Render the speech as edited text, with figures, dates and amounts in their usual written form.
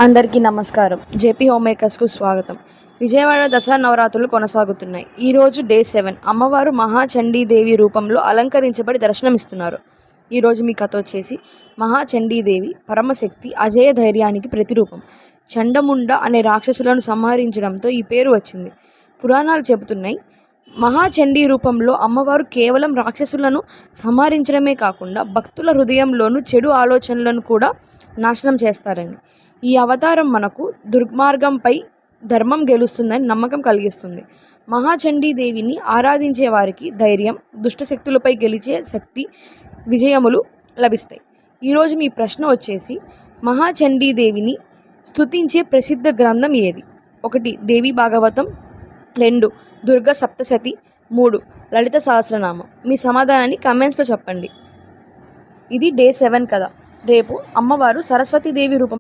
అందరికీ నమస్కారం. JP home మేకర్స్‌కు స్వాగతం. విజయవాడ దసరా నవరాత్రులు కొనసాగుతున్నాయి. ఈరోజు డే 7. అమ్మవారు మహాచండీదేవి రూపంలో అలంకరించబడి దర్శనమిస్తున్నారు. ఈరోజు మీ కథ వచ్చేసి మహాచండీదేవి పరమశక్తి, అజేయ ధైర్యానికి ప్రతిరూపం. చండముండ అనే రాక్షసులను సంహరించడంతో ఈ పేరు వచ్చింది. పురాణాలు చెబుతున్నాయి, మహాచండీ రూపంలో అమ్మవారు కేవలం రాక్షసులను సంహరించడమే కాకుండా భక్తుల హృదయంలోనూ చెడు ఆలోచనలను కూడా నాశనం చేస్తారని. ఈ అవతారం మనకు దుర్మార్గంపై ధర్మం గెలుస్తుందని నమ్మకం కలిగిస్తుంది. మహాచండీదేవిని ఆరాధించే వారికి ధైర్యం, దుష్టశక్తులపై గెలిచే శక్తి, విజయములు లభిస్తాయి. ఈరోజు మీ ప్రశ్న వచ్చేసి, మహాచండీదేవిని స్తుతించే ప్రసిద్ధ గ్రంథం ఏది? 1. దేవి భాగవతం, 2. దుర్గ సప్తశతి, 3. లలిత సహస్రనామం. మీ సమాధానాన్ని కమెంట్స్లో చెప్పండి. ఇది డే 7 కదా. రేపు అమ్మవారు సరస్వతీదేవి రూపం